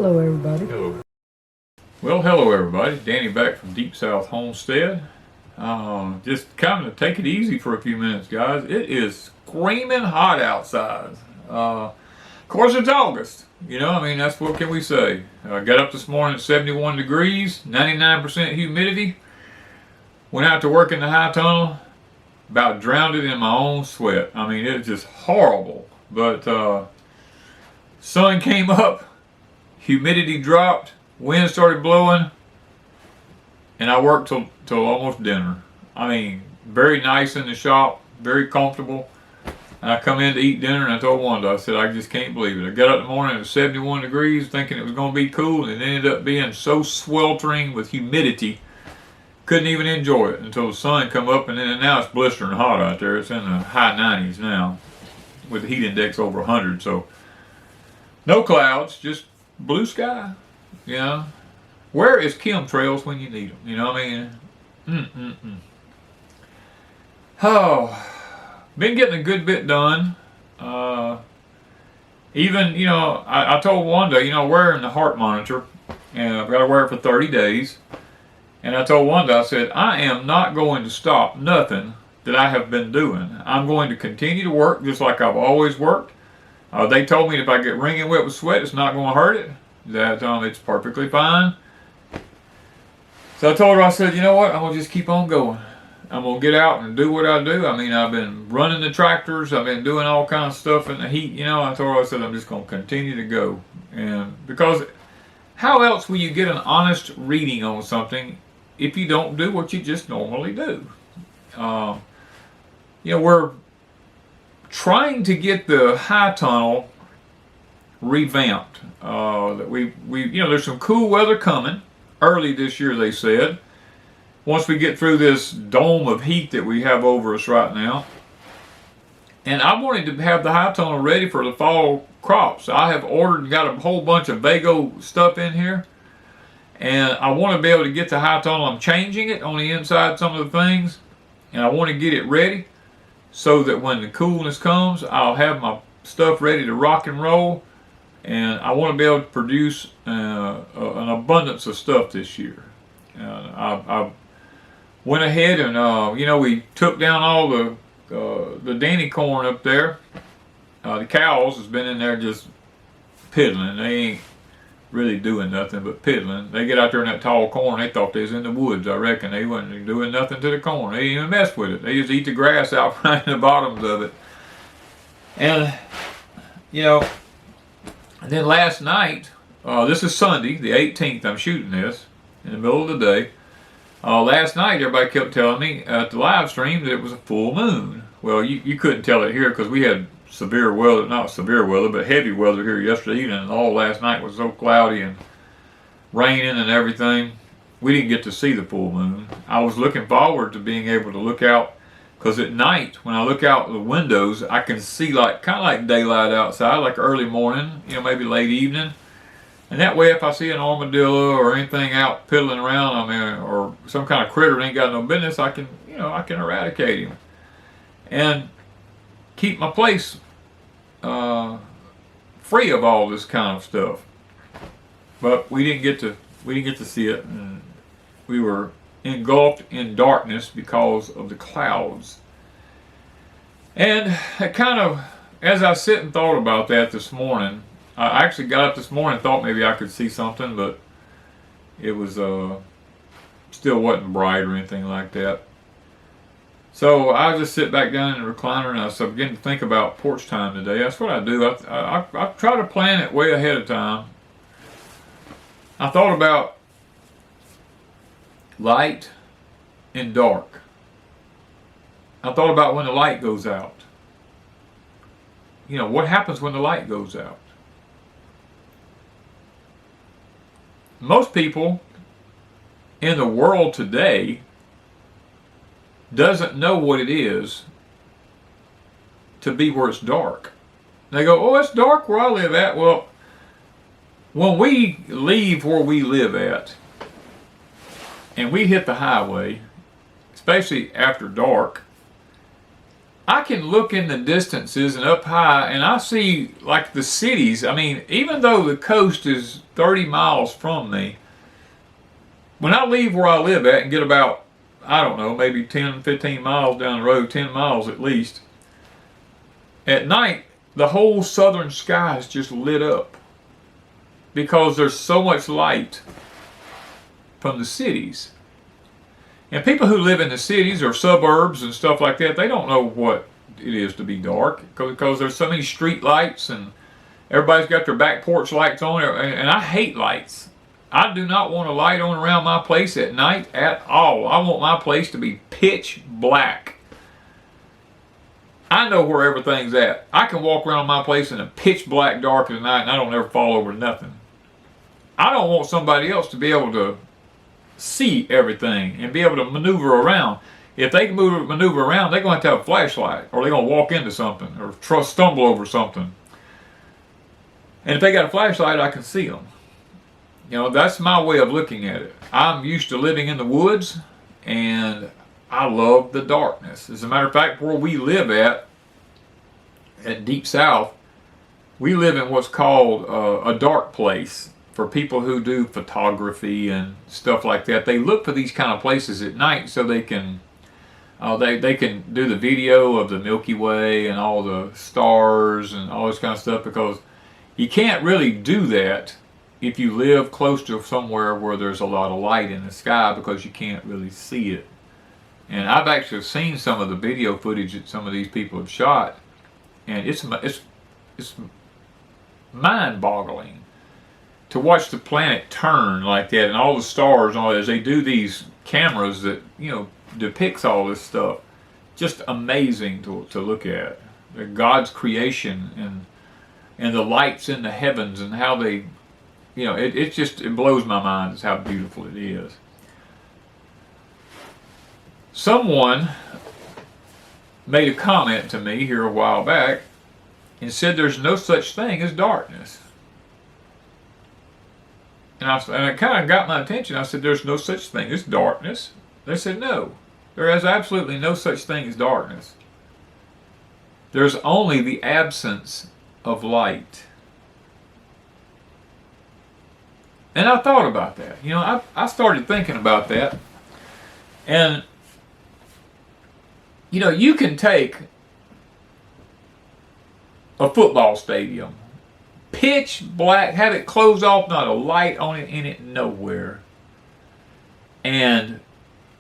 Hello everybody. Hello. Well, hello everybody. Danny back from Deepsouth Homestead. Just kind of take it easy for a few minutes, guys. It is screaming hot outside. Of course, it's August. You know, I mean, that's what can we say. I got up this morning at 71 degrees, 99% humidity. Went out to work in the high tunnel. About drowned it in my own sweat. I mean, it's just horrible. But sun came up. Humidity dropped, wind started blowing, and I worked till almost dinner. I mean, very nice in the shop, very comfortable. And I come in to eat dinner, and I told Wanda, I said, I just can't believe it. I got up in the morning, it was 71 degrees, thinking it was going to be cool, and it ended up being so sweltering with humidity, couldn't even enjoy it until the sun come up, and then now it's blistering hot out there. It's in the high 90s now, with the heat index over 100, so no clouds, just blue sky, you know. Where is chemtrails when you need them? You know what I mean? Oh, been getting a good bit done. Even, you know, I told Wanda, you know, wearing the heart monitor, and I've got to wear it for 30 days. And I told Wanda, I said, I am not going to stop nothing that I have been doing. I'm going to continue to work just like I've always worked. They told me if I get wringing wet with sweat, it's not going to hurt it. That it's perfectly fine. So I told her, I said, you know what? I'm going to just keep on going. I'm going to get out and do what I do. I mean, I've been running the tractors. I've been doing all kinds of stuff in the heat. You know, I told her, I said, I'm just going to continue to go. And because how else will you get an honest reading on something if you don't do what you just normally do? You know, we're trying to get the high tunnel revamped. That we you know, there's some cool weather coming early this year, they said. Once we get through this dome of heat that we have over us right now. And I wanted to have the high tunnel ready for the fall crops. I have ordered and got a whole bunch of Vago stuff in here. And I want to be able to get the high tunnel. I'm changing it on the inside, some of the things. And I want to get it ready so that when the coolness comes, I'll have my stuff ready to rock and roll. And I want to be able to produce an abundance of stuff this year. I went ahead and, you know, we took down all the Danny corn up there. The cows has been in there just piddling. They ain't really doing nothing but piddling. They get out there in that tall corn, they thought they was in the woods, I reckon. They wasn't doing nothing to the corn. They didn't even mess with it. They just eat the grass out right in the bottoms of it. And, you know, and then last night, this is Sunday, the 18th, I'm shooting this in the middle of the day. Last night, everybody kept telling me at the live stream that it was a full moon. Well, you couldn't tell it here because we had severe weather, not severe weather, but heavy weather here yesterday evening, and all last night was so cloudy and raining and everything. We didn't get to see the full moon. I was looking forward to being able to look out, because at night, when I look out the windows, I can see like kind of like daylight outside, like early morning, you know, maybe late evening. And that way, if I see an armadillo or anything out piddling around, I mean, or some kind of critter that ain't got no business, I can, you know, I can eradicate him and keep my place free of all this kind of stuff. But we didn't get to see it, and we were engulfed in darkness because of the clouds. And I kind of, as I sit and thought about that this morning, I actually got up this morning and thought maybe I could see something, but it was still wasn't bright or anything like that. So I just sit back down in the recliner and I was beginning to think about porch time today. That's what I do. I try to plan it way ahead of time. I thought about light and dark. I thought about when the light goes out. You know, what happens when the light goes out? Most people in the world today doesn't know what it is to be where it's dark. They go, oh, it's dark where I live at. Well, when we leave where we live at and we hit the highway, especially after dark, I can look in the distances and up high, and I see like the cities. I mean, even though the coast is 30 miles from me, when I leave where I live at and get about, I don't know, maybe 10, 15 miles down the road, 10 miles at least, at night, the whole southern sky is just lit up because there's so much light from the cities. And people who live in the cities or suburbs and stuff like that, they don't know what it is to be dark because there's so many street lights and everybody's got their back porch lights on. And I hate lights. I do not want a light on around my place at night at all. I want my place to be pitch black. I know where everything's at. I can walk around my place in a pitch black dark at night and I don't ever fall over nothing. I don't want somebody else to be able to see everything and be able to maneuver around. If they can maneuver around, they're going to have a flashlight, or they're going to walk into something or stumble over something. And if they got a flashlight, I can see them. You know, that's my way of looking at it. I'm used to living in the woods, and I love the darkness. As a matter of fact, where we live at Deepsouth, we live in what's called a dark place. For people who do photography and stuff like that, they look for these kind of places at night so they can they can do the video of the Milky Way and all the stars and all this kind of stuff, because you can't really do that if you live close to somewhere where there's a lot of light in the sky, because you can't really see it. And I've actually seen some of the video footage that some of these people have shot, and it's mind-boggling to watch the planet turn like that and all the stars and all that as they do these cameras that, you know, depicts all this stuff. Just amazing to look at. God's creation and the lights in the heavens and how they, you know, it blows my mind. It's how beautiful it is. Someone made a comment to me here a while back and said there's no such thing as darkness. And it kind of got my attention. I said, there's no such thing as darkness. They said, no. There is absolutely no such thing as darkness. There's only the absence of light. And I thought about that. You know, I started thinking about that. And, you know, you can take a football stadium, pitch black, have it closed off, not a light on it, in it, nowhere. And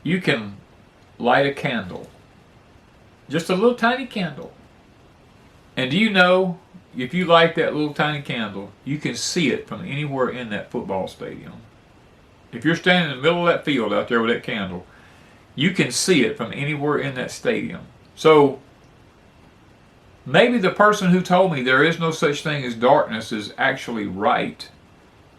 you can light a candle. Just a little tiny candle. And do you know, if you light that little tiny candle, you can see it from anywhere in that football stadium. If you're standing in the middle of that field out there with that candle, you can see it from anywhere in that stadium. So maybe the person who told me there is no such thing as darkness is actually right.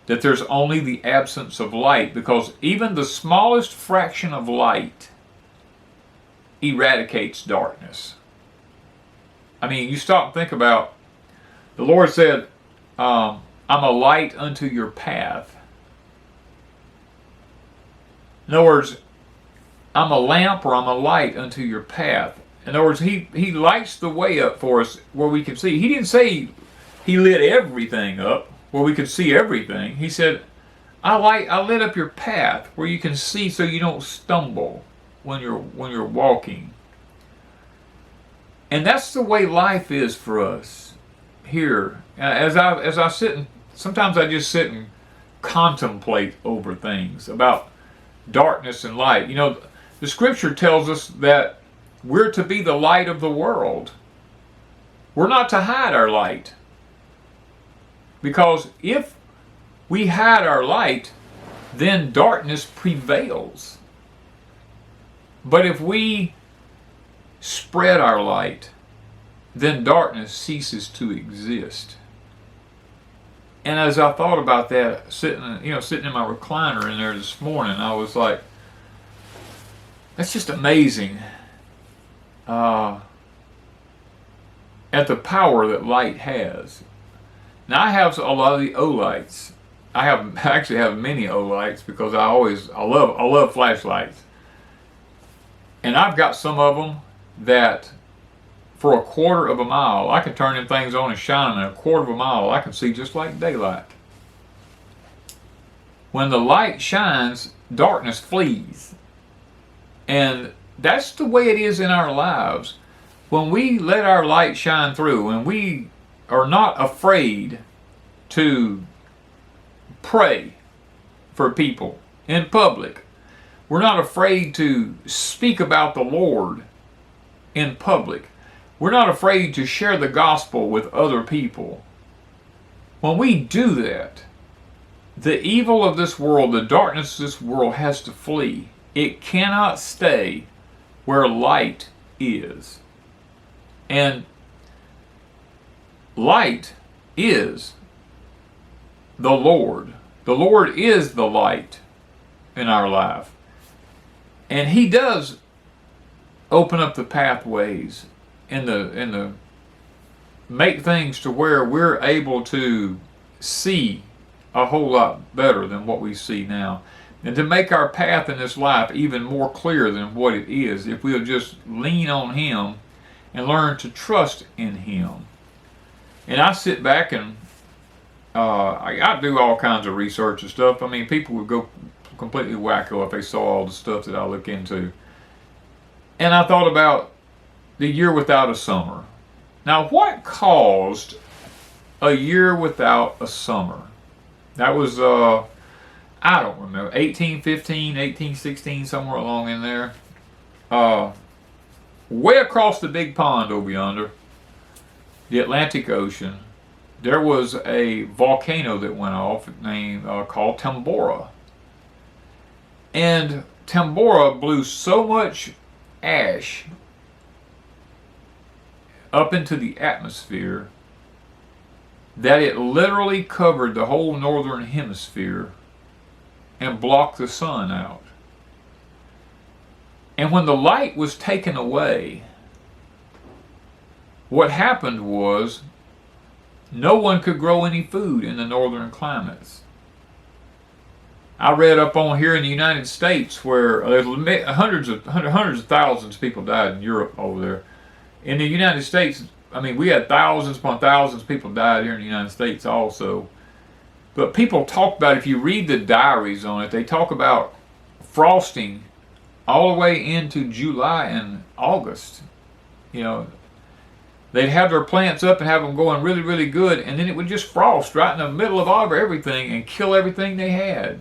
That there's only the absence of light, because even the smallest fraction of light eradicates darkness. I mean, you stop and think about, the Lord said, I'm a light unto your path. In other words, I'm a lamp, or I'm a light unto your path. In other words, he lights the way up for us where we can see. He didn't say he lit everything up where we could see everything. He said, I lit up your path where you can see so you don't stumble when you're walking. And that's the way life is for us here. As I sit and sometimes I just sit and contemplate over things about darkness and light. You know, the scripture tells us that we're to be the light of the world. We're not to hide our light. Because if we hide our light, then darkness prevails. But if we spread our light, then darkness ceases to exist. And as I thought about that, sitting in my recliner in there this morning, I was like, that's just amazing. At the power that light has. Now I have a lot of the O-lights. I actually have many O-lights because I love flashlights. And I've got some of them that for a quarter of a mile. I can turn them things on and shine them in a quarter of a mile. I can see just like daylight. When the light shines, darkness flees. And that's the way it is in our lives. When we let our light shine through, and we are not afraid to pray for people in public, we're not afraid to speak about the Lord in public, we're not afraid to share the gospel with other people. When we do that, the evil of this world, the darkness of this world has to flee. It cannot stay where light is. And light is the Lord. The Lord is the light in our life. And He does open up the pathways and the make things to where we're able to see a whole lot better than what we see now, and to make our path in this life even more clear than what it is if we'll just lean on Him and learn to trust in Him. And I sit back and I do all kinds of research and stuff. I mean, people would go completely wacko if they saw all the stuff that I look into. And I thought about the year without a summer. Now, what caused a year without a summer? That was, I don't remember, 1815, 1816, somewhere along in there. Way across the big pond over yonder, the Atlantic Ocean, there was a volcano that went off named called Tambora. And Tambora blew so much ash up into the atmosphere that it literally covered the whole northern hemisphere and blocked the sun out. And when the light was taken away, what happened was no one could grow any food in the northern climates. I read up on here in the United States where hundreds of thousands of people died in Europe over there. In the United States, I mean, we had thousands upon thousands of people died here in the United States also. But people talk about, if you read the diaries on it, they talk about frosting all the way into July and August. You know, they'd have their plants up and have them going really, really good, and then it would just frost right in the middle of everything and kill everything they had.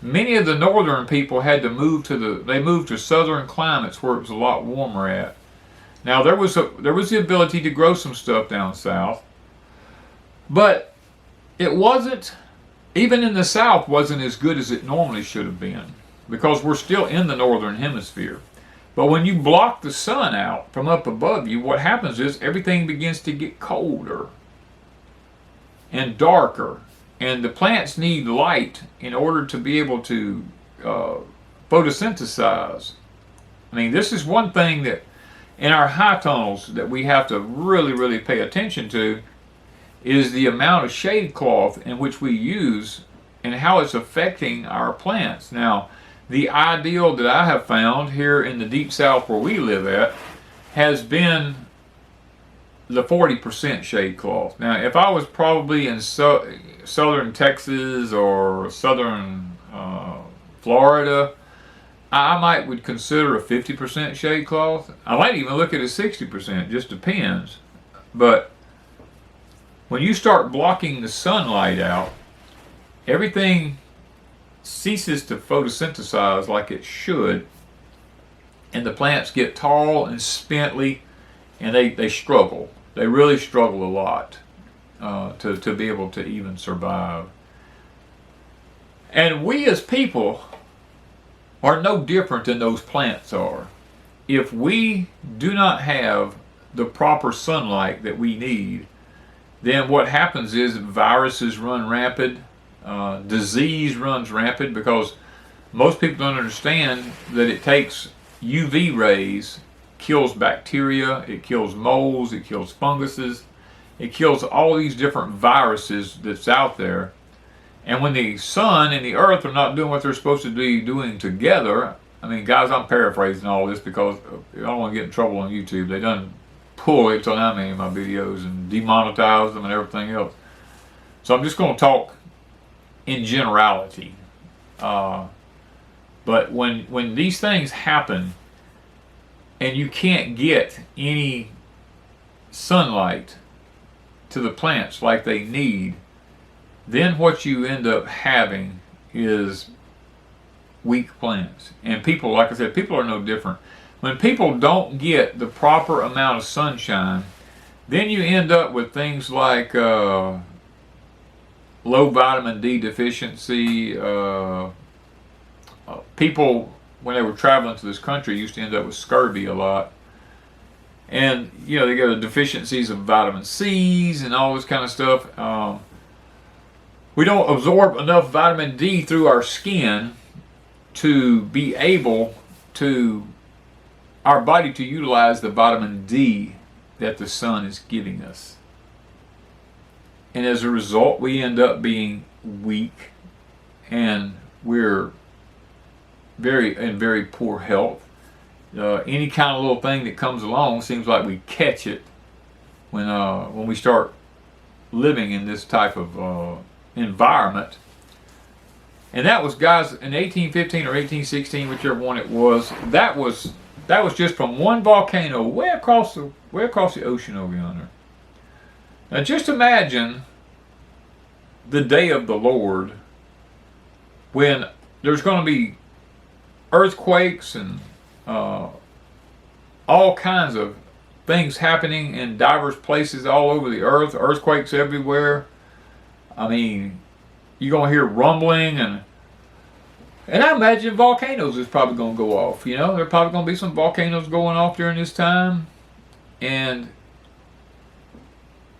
Many of the northern people had to move to southern climates where it was a lot warmer at. Now there was the ability to grow some stuff down south, but it wasn't, even in the south, wasn't as good as it normally should have been, because we're still in the northern hemisphere. But when you block the sun out from up above you, what happens is everything begins to get colder and darker, and the plants need light in order to be able to photosynthesize. I mean, this is one thing that in our high tunnels that we have to really, really pay attention to, is the amount of shade cloth in which we use and how it's affecting our plants. Now, the ideal that I have found here in the deep south where we live at has been the 40% shade cloth. Now, if I was probably in southern Texas or southern Florida, I would consider a 50% shade cloth. I might even look at a 60%, just depends. But when you start blocking the sunlight out, everything ceases to photosynthesize like it should, and the plants get tall and spindly, and they struggle. They really struggle a lot to be able to even survive. And we as people are no different than those plants are. If we do not have the proper sunlight that we need, then what happens is viruses run rampant, disease runs rampant, because most people don't understand that it takes UV rays, kills bacteria, it kills molds, it kills funguses, it kills all these different viruses that's out there. And when the sun and the earth are not doing what they're supposed to be doing together, I mean, guys, I'm paraphrasing all this because I don't want to get in trouble on YouTube. They done pull it on how many of my videos and demonetize them and everything else. So I'm just going to talk in generality. But when these things happen and you can't get any sunlight to the plants like they need, then what you end up having is weak plants. And people, like I said, people are no different. When people don't get the proper amount of sunshine, then you end up with things like low vitamin D deficiency. People, when they were traveling to this country, used to end up with scurvy a lot. And, you know, they get the deficiencies of vitamin C's and all this kind of stuff. We don't absorb enough vitamin D through our skin to be able to, our body to utilize the vitamin D that the sun is giving us. And as a result, we end up being weak, and we're in very poor health. Any kind of little thing that comes along seems like we catch it when we start living in this type of environment. And that was, guys, in 1815 or 1816, whichever one it was. That was just from one volcano way across the ocean over yonder. Now just imagine the day of the Lord, when there's going to be earthquakes and all kinds of things happening in diverse places all over the earth, earthquakes everywhere. I mean, you're going to hear rumbling, and I imagine volcanoes is probably going to go off. You know, there are probably going to be some volcanoes going off during this time. And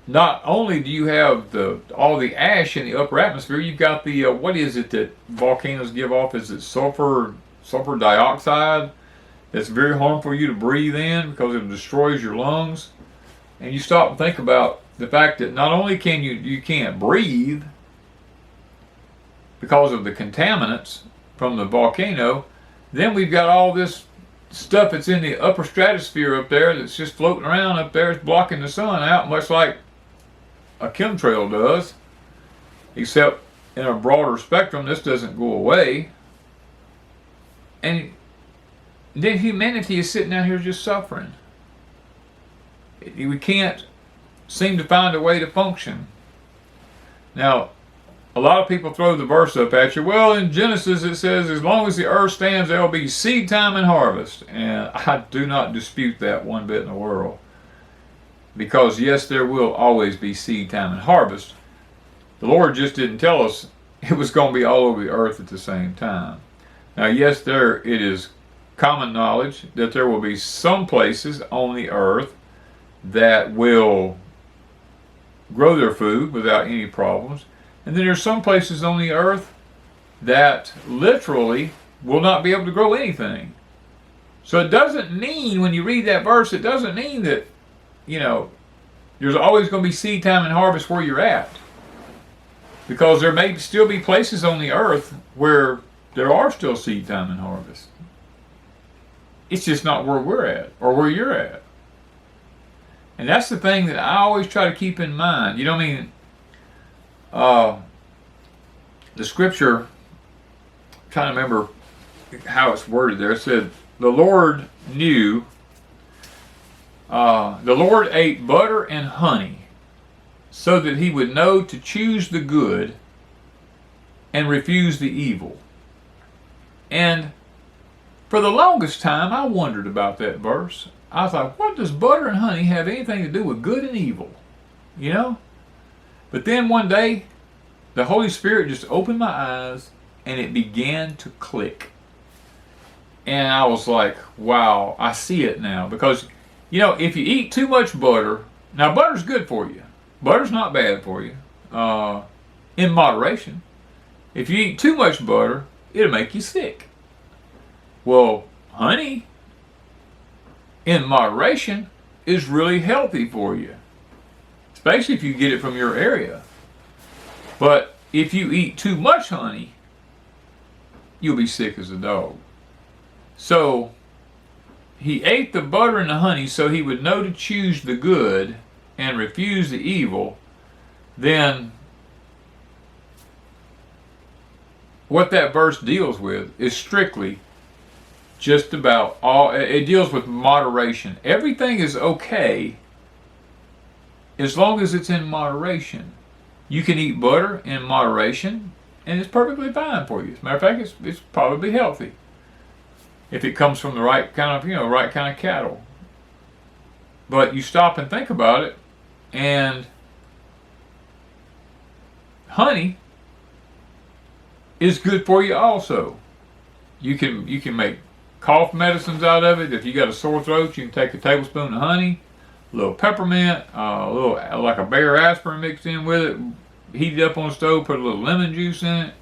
not only do you have all the ash in the upper atmosphere, you've got the, what is it that volcanoes give off? Is it sulfur dioxide? That's very harmful for you to breathe in because it destroys your lungs. And you stop and think about the fact that not only can you can't breathe because of the contaminants from the volcano, then we've got all this stuff that's in the upper stratosphere up there that's just floating around up there. It's blocking the sun out, much like a chemtrail does, except in a broader spectrum. This doesn't go away. And then humanity is sitting out here just suffering. We can't seem to find a way to function. Now, a lot of people throw the verse up at you. Well, in Genesis it says, as long as the earth stands, there will be seed time and harvest. And I do not dispute that one bit in the world. Because yes, there will always be seed time and harvest. The Lord just didn't tell us it was going to be all over the earth at the same time. Now, yes, it is common knowledge that there will be some places on the earth that will grow their food without any problems. And then there's some places on the earth that literally will not be able to grow anything. So it doesn't mean, when you read that verse, it doesn't mean that, you know, there's always going to be seed time and harvest where you're at. Because there may still be places on the earth where there are still seed time and harvest. It's just not where we're at or where you're at. And that's the thing that I always try to keep in mind. You know what I mean? The scripture, I'm trying to remember how it's worded there. It said, the Lord knew, the Lord ate butter and honey so that he would know to choose the good and refuse the evil. And for the longest time, I wondered about that verse. I thought, what does butter and honey have anything to do with good and evil? You know? But then one day, the Holy Spirit just opened my eyes and it began to click. And I was like, wow, I see it now. Because, you know, if you eat too much butter, now butter's good for you. Butter's not bad for you, in moderation. If you eat too much butter, it'll make you sick. Well, honey, in moderation, is really healthy for you. Especially if you get it from your area. But if you eat too much honey, you'll be sick as a dog. So, he ate the butter and the honey so he would know to choose the good and refuse the evil, then what that verse deals with is strictly just about it deals with moderation. Everything is okay as long as it's in moderation. You can eat butter in moderation and it's perfectly fine for you. As a matter of fact, it's probably healthy if it comes from the right kind of, right kind of cattle. But you stop and think about it, and honey is good for you also. You can make cough medicines out of it. If you got a sore throat, you can take a tablespoon of honey, a little peppermint, a little like a Bayer aspirin mixed in with it, heat it up on the stove, put a little lemon juice in it,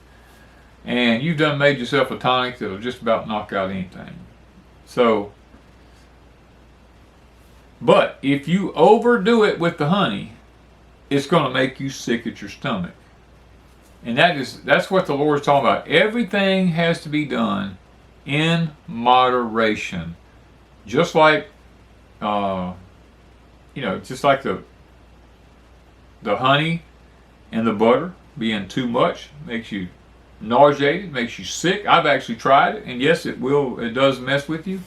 and you've done made yourself a tonic that'll just about knock out anything. So, but if you overdo it with the honey, it's going to make you sick at your stomach. And that's what the Lord's talking about. Everything has to be done in moderation. Just like, just like the honey and the butter being too much makes you nauseated, makes you sick. I've actually tried it, and yes, it does mess with you.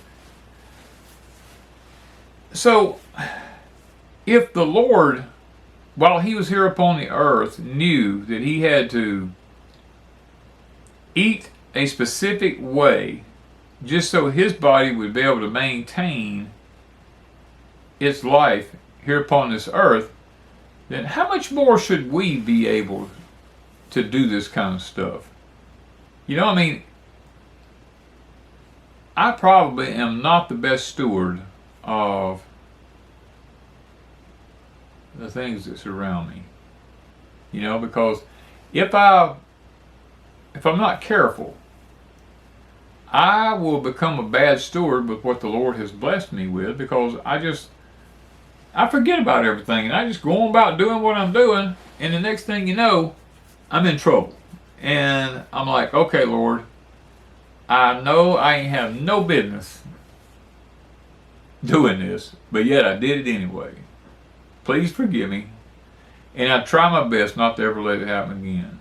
So, if the Lord, while he was here upon the earth, knew that he had to eat a specific way just so his body would be able to maintain its life here upon this earth, then how much more should we be able to do this kind of stuff? I probably am not the best steward of the things that surround me. Because if I'm not careful, I will become a bad steward with what the Lord has blessed me with, because I forget about everything and I just go on about doing what I'm doing, and the next thing you know, I'm in trouble. And I'm like, okay, Lord, I know I ain't have no business doing this, but yet I did it anyway. Please forgive me. And I try my best not to ever let it happen again.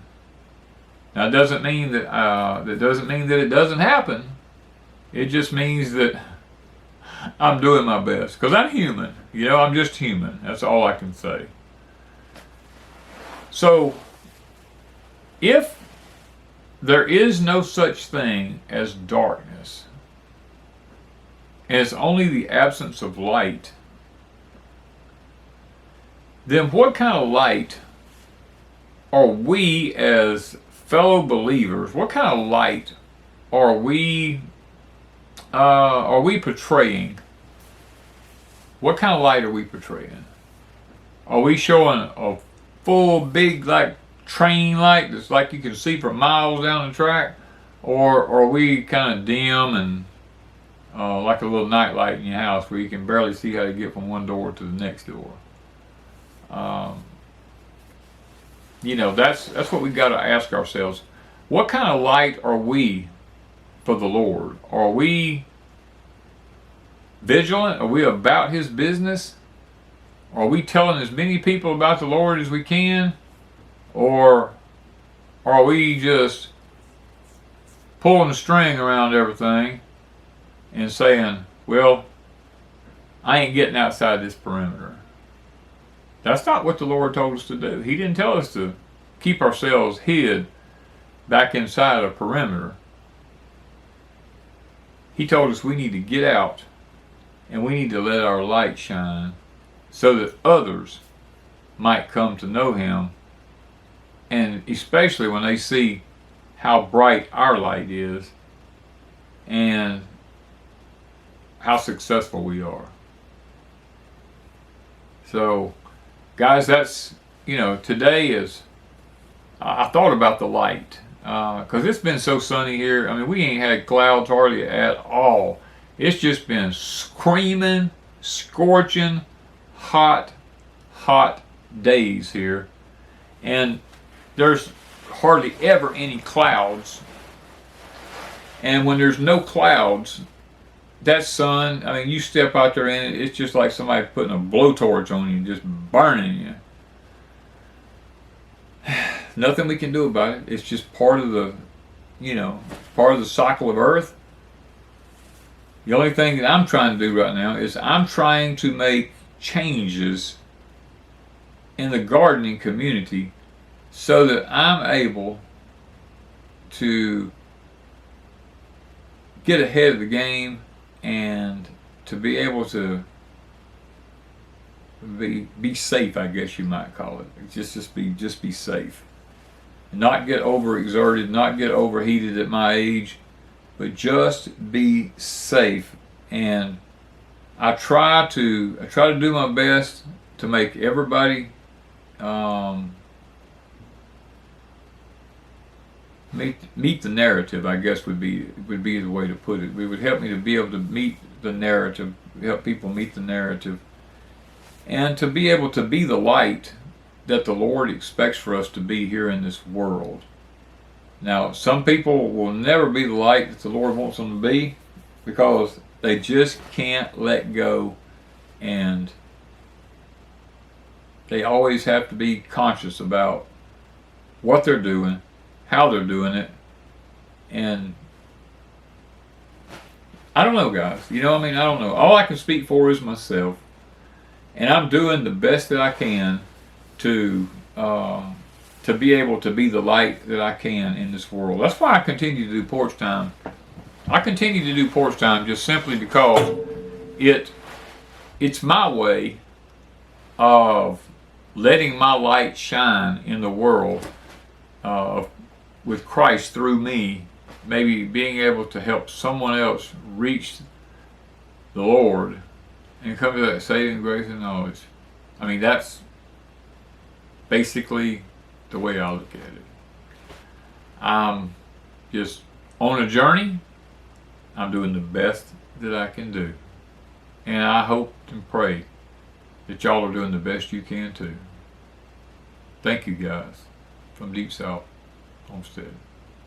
Now, it doesn't mean that it doesn't happen. It just means that I'm doing my best, because I'm human. I'm just human. That's all I can say. So, if there is no such thing as darkness, and it's only the absence of light, then what kind of light are we as fellow believers, what kind of light are we portraying? What kind of light are we portraying? Are we showing a full big like train light that's like you can see for miles down the track, or are we kind of dim and like a little night light in your house where you can barely see how to get from one door to the next door? That's what we've got to ask ourselves. What kind of light are we for the Lord? Are we vigilant? Are we about his business? Are we telling as many people about the Lord as we can? Or are we just pulling the string around everything and saying, well, I ain't getting outside this perimeter? That's not what the Lord told us to do. He didn't tell us to keep ourselves hid back inside a perimeter. He told us we need to get out and we need to let our light shine so that others might come to know him, and especially when they see how bright our light is and how successful we are. So, guys, that's, today is, I thought about the light, because it's been so sunny here. I mean, we ain't had clouds hardly at all. It's just been screaming, scorching, hot days here. And there's hardly ever any clouds. And when there's no clouds, that sun, I mean, you step out there in it, it's just like somebody putting a blowtorch on you and just burning you. Nothing we can do about it. It's just part of the, part of the cycle of Earth. The only thing that I'm trying to do right now is I'm trying to make changes in the gardening community so that I'm able to get ahead of the game and to be able to be safe, I guess you might call it. Just be safe. Not get overexerted, not get overheated at my age, but just be safe. And I try to do my best to make everybody meet the narrative, I guess would be the way to put it. It would help me to be able to meet the narrative, help people meet the narrative, and to be able to be the light that the Lord expects for us to be here in this world. Now, some people will never be the light that the Lord wants them to be because they just can't let go, and they always have to be conscious about what they're doing, how they're doing it, and I don't know, guys. I don't know. All I can speak for is myself, and I'm doing the best that I can to be able to be the light that I can in this world. That's why I continue to do Porch Time. I continue to do Porch Time just simply because it's my way of letting my light shine in the world with Christ through me, maybe being able to help someone else reach the Lord and come to that saving grace and knowledge. I mean, that's basically the way I look at it. I'm just on a journey. I'm doing the best that I can do. And I hope and pray that y'all are doing the best you can too. Thank you, guys, from Deepsouth, Homestead.